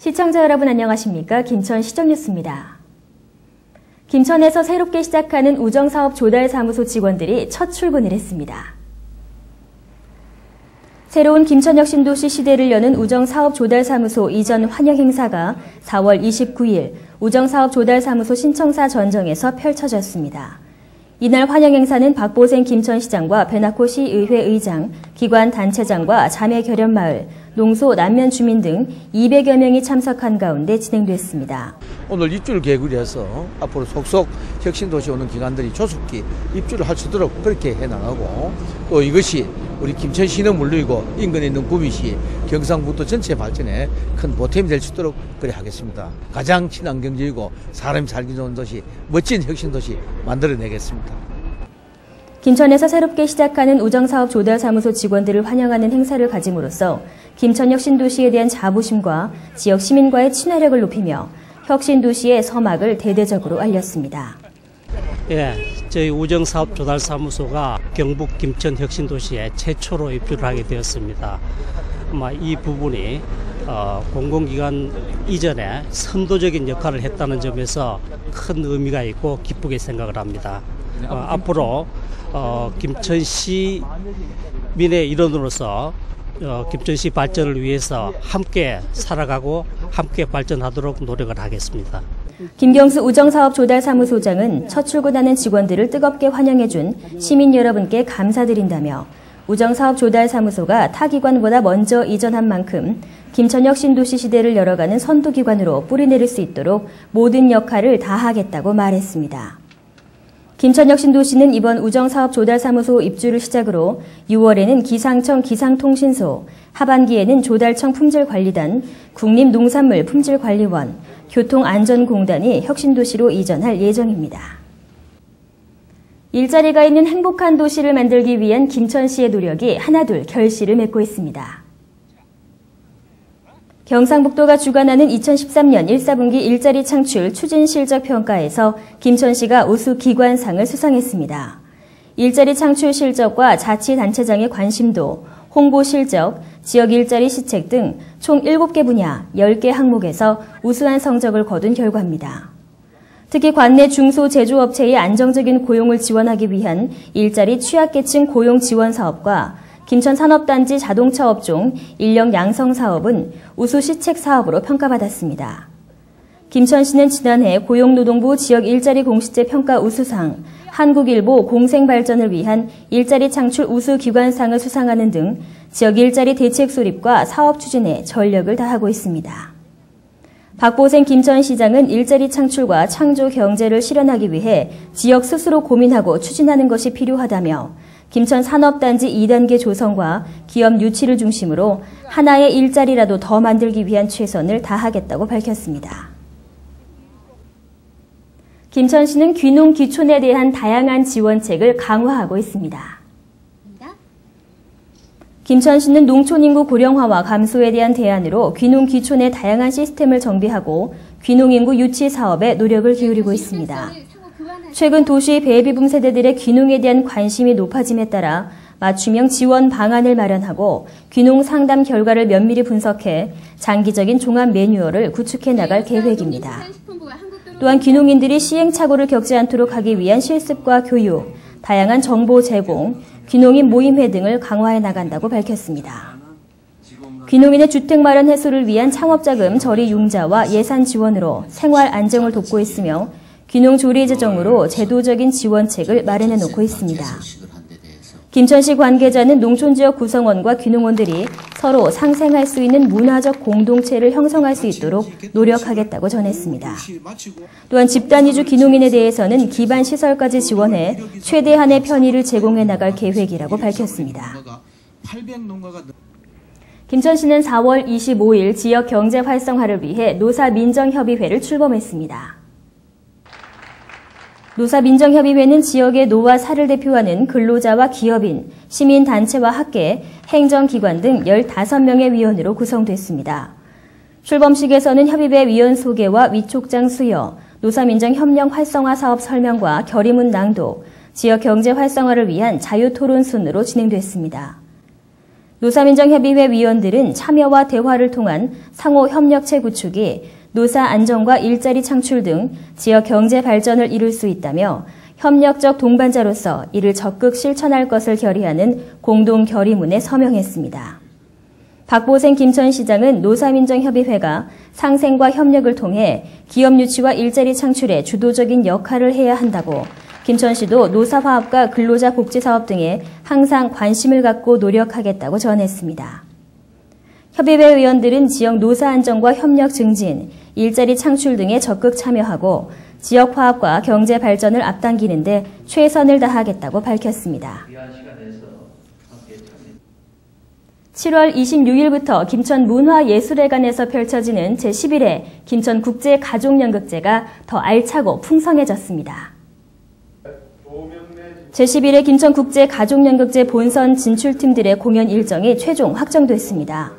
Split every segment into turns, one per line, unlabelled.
시청자 여러분 안녕하십니까? 김천 시정뉴스입니다. 김천에서 새롭게 시작하는 우정사업 조달사무소 직원들이 첫 출근을 했습니다. 새로운 김천역 신도시 시대를 여는 우정사업 조달사무소 이전 환영 행사가 4월 29일 우정사업 조달사무소 신청사 전정에서 펼쳐졌습니다. 이날 환영 행사는 박보생 김천시장과 배나코 시의회 의장, 기관 단체장과 자매결연마을, 농소, 남면 주민 등 200여 명이 참석한 가운데 진행됐습니다.
오늘 입주를 계획을 해서 앞으로 속속 혁신도시 오는 기관들이 조속히 입주를 할 수 있도록 그렇게 해나가고, 또 이것이 우리 김천시는 물론이고 인근에 있는 구미시, 경상북도 전체 발전에 큰 보탬이 될 수 있도록 그래 하겠습니다. 가장 친환경적이고 사람이 살기 좋은 도시, 멋진 혁신도시 만들어내겠습니다.
김천에서 새롭게 시작하는 우정사업 조달사무소 직원들을 환영하는 행사를 가짐으로써 김천역 신도시에 대한 자부심과 지역 시민과의 친화력을 높이며 혁신도시의 서막을 대대적으로 알렸습니다.
예, 저희 우정사업 조달사무소가 경북 김천 혁신도시에 최초로 입주를 하게 되었습니다. 아마 이 부분이 공공기관 이전에 선도적인 역할을 했다는 점에서 큰 의미가 있고 기쁘게 생각을 합니다. 앞으로 김천시 민의 일원으로서 김천시 발전을 위해서 함께 살아가고 함께 발전하도록 노력을 하겠습니다.
김경수 우정사업 조달사무소장은 첫 출근하는 직원들을 뜨겁게 환영해준 시민 여러분께 감사드린다며 우정사업 조달사무소가 타 기관보다 먼저 이전한 만큼 김천역 신도시 시대를 열어가는 선도기관으로 뿌리내릴 수 있도록 모든 역할을 다하겠다고 말했습니다. 김천역 신도시는 이번 우정사업 조달사무소 입주를 시작으로 6월에는 기상청 기상통신소, 하반기에는 조달청 품질관리단, 국립농산물 품질관리원, 교통안전공단이 혁신도시로 이전할 예정입니다. 일자리가 있는 행복한 도시를 만들기 위한 김천시의 노력이 하나둘 결실을 맺고 있습니다. 경상북도가 주관하는 2013년 1사분기 일자리 창출 추진 실적 평가에서 김천시가 우수 기관상을 수상했습니다. 일자리 창출 실적과 자치단체장의 관심도, 홍보 실적, 지역 일자리 시책 등 총 7개 분야 10개 항목에서 우수한 성적을 거둔 결과입니다. 특히 관내 중소 제조업체의 안정적인 고용을 지원하기 위한 일자리 취약계층 고용 지원 사업과 김천산업단지 자동차 업종 인력 양성 사업은 우수 시책 사업으로 평가받았습니다. 김천시는 지난해 고용노동부 지역 일자리 공시제 평가 우수상, 한국일보 공생발전을 위한 일자리 창출 우수 기관상을 수상하는 등 지역 일자리 대책 수립과 사업 추진에 전력을 다하고 있습니다. 박보생 김천시장은 일자리 창출과 창조 경제를 실현하기 위해 지역 스스로 고민하고 추진하는 것이 필요하다며 김천 산업단지 2단계 조성과 기업 유치를 중심으로 하나의 일자리라도 더 만들기 위한 최선을 다하겠다고 밝혔습니다. 김천시는 귀농 귀촌에 대한 다양한 지원책을 강화하고 있습니다. 김천시는 농촌 인구 고령화와 감소에 대한 대안으로 귀농 귀촌의 다양한 시스템을 정비하고 귀농 인구 유치 사업에 노력을 기울이고 있습니다. 최근 도시 베이비붐 세대들의 귀농에 대한 관심이 높아짐에 따라 맞춤형 지원 방안을 마련하고 귀농 상담 결과를 면밀히 분석해 장기적인 종합 매뉴얼을 구축해 나갈 계획입니다. 또한 귀농인들이 시행착오를 겪지 않도록 하기 위한 실습과 교육, 다양한 정보 제공, 귀농인 모임회 등을 강화해 나간다고 밝혔습니다. 귀농인의 주택 마련 해소를 위한 창업자금 저리 융자와 예산 지원으로 생활 안정을 돕고 있으며 귀농 조리 재정으로 제도적인 지원책을 마련해 놓고 있습니다. 김천시 관계자는 농촌지역 구성원과 귀농원들이 서로 상생할 수 있는 문화적 공동체를 형성할 수 있도록 노력하겠다고 전했습니다. 또한 집단 이주 귀농인에 대해서는 기반 시설까지 지원해 최대한의 편의를 제공해 나갈 계획이라고 밝혔습니다. 김천시는 4월 25일 지역 경제 활성화를 위해 노사민정협의회를 출범했습니다. 노사민정협의회는 지역의 노와 사를 대표하는 근로자와 기업인, 시민단체와 학계, 행정기관 등 15명의 위원으로 구성됐습니다. 출범식에서는 협의회 위원 소개와 위촉장 수여, 노사민정협력 활성화 사업 설명과 결의문 낭독, 지역 경제 활성화를 위한 자유토론 순으로 진행됐습니다. 노사민정협의회 위원들은 참여와 대화를 통한 상호 협력체 구축이 노사 안정과 일자리 창출 등 지역 경제 발전을 이룰 수 있다며 협력적 동반자로서 이를 적극 실천할 것을 결의하는 공동 결의문에 서명했습니다. 박보생 김천시장은 노사민정협의회가 상생과 협력을 통해 기업 유치와 일자리 창출에 주도적인 역할을 해야 한다고, 김천시도 노사화합과 근로자 복지사업 등에 항상 관심을 갖고 노력하겠다고 전했습니다. 협의회 의원들은 지역 노사 안정과 협력 증진, 일자리 창출 등에 적극 참여하고 지역 화합과 경제 발전을 앞당기는 데 최선을 다하겠다고 밝혔습니다. 7월 26일부터 김천 문화예술회관에서 펼쳐지는 제11회 김천국제가족연극제가 더 알차고 풍성해졌습니다. 제11회 김천국제가족연극제 본선 진출팀들의 공연 일정이 최종 확정됐습니다.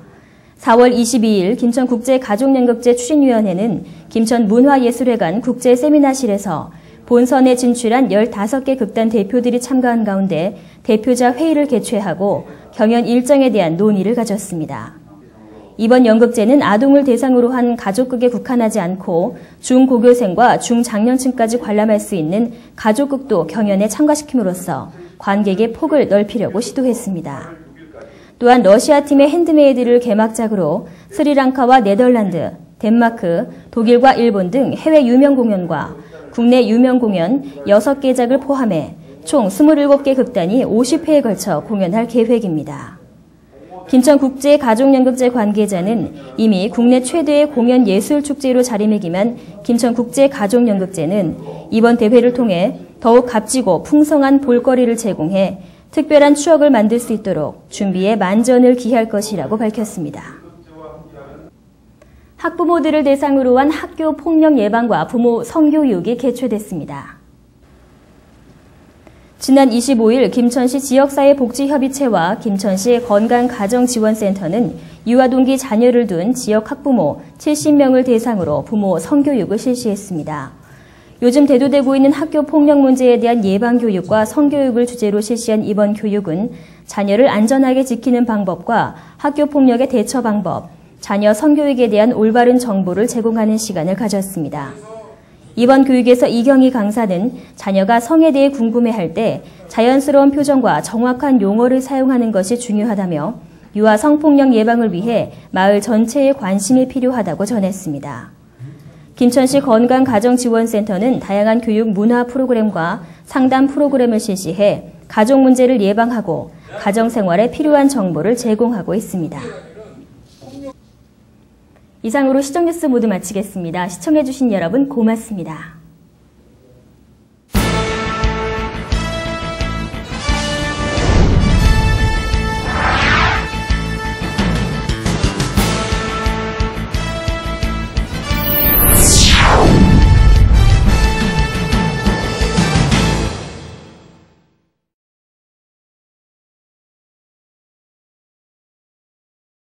4월 22일 김천국제가족연극제 추진위원회는 김천문화예술회관 국제세미나실에서 본선에 진출한 15개 극단 대표들이 참가한 가운데 대표자 회의를 개최하고 경연 일정에 대한 논의를 가졌습니다. 이번 연극제는 아동을 대상으로 한 가족극에 국한하지 않고 중고교생과 중장년층까지 관람할 수 있는 가족극도 경연에 참가시킴으로써 관객의 폭을 넓히려고 시도했습니다. 또한 러시아팀의 핸드메이드를 개막작으로 스리랑카와 네덜란드, 덴마크, 독일과 일본 등 해외 유명 공연과 국내 유명 공연 6개작을 포함해 총 27개 극단이 50회에 걸쳐 공연할 계획입니다. 김천국제가족연극제 관계자는 이미 국내 최대의 공연 예술축제로 자리매김한 김천국제가족연극제는 이번 대회를 통해 더욱 값지고 풍성한 볼거리를 제공해 특별한 추억을 만들 수 있도록 준비에 만전을 기할 것이라고 밝혔습니다. 학부모들을 대상으로 한 학교 폭력 예방과 부모 성교육이 개최됐습니다. 지난 25일 김천시 지역사회복지협의체와 김천시 건강가정지원센터는 유아동기 자녀를 둔 지역 학부모 70명을 대상으로 부모 성교육을 실시했습니다. 요즘 대두되고 있는 학교 폭력 문제에 대한 예방교육과 성교육을 주제로 실시한 이번 교육은 자녀를 안전하게 지키는 방법과 학교 폭력의 대처 방법, 자녀 성교육에 대한 올바른 정보를 제공하는 시간을 가졌습니다. 이번 교육에서 이경희 강사는 자녀가 성에 대해 궁금해할 때 자연스러운 표정과 정확한 용어를 사용하는 것이 중요하다며 유아 성폭력 예방을 위해 마을 전체의 관심이 필요하다고 전했습니다. 김천시 건강가정지원센터는 다양한 교육 문화 프로그램과 상담 프로그램을 실시해 가족 문제를 예방하고 가정생활에 필요한 정보를 제공하고 있습니다. 이상으로 시정뉴스 모두 마치겠습니다. 시청해주신 여러분 고맙습니다.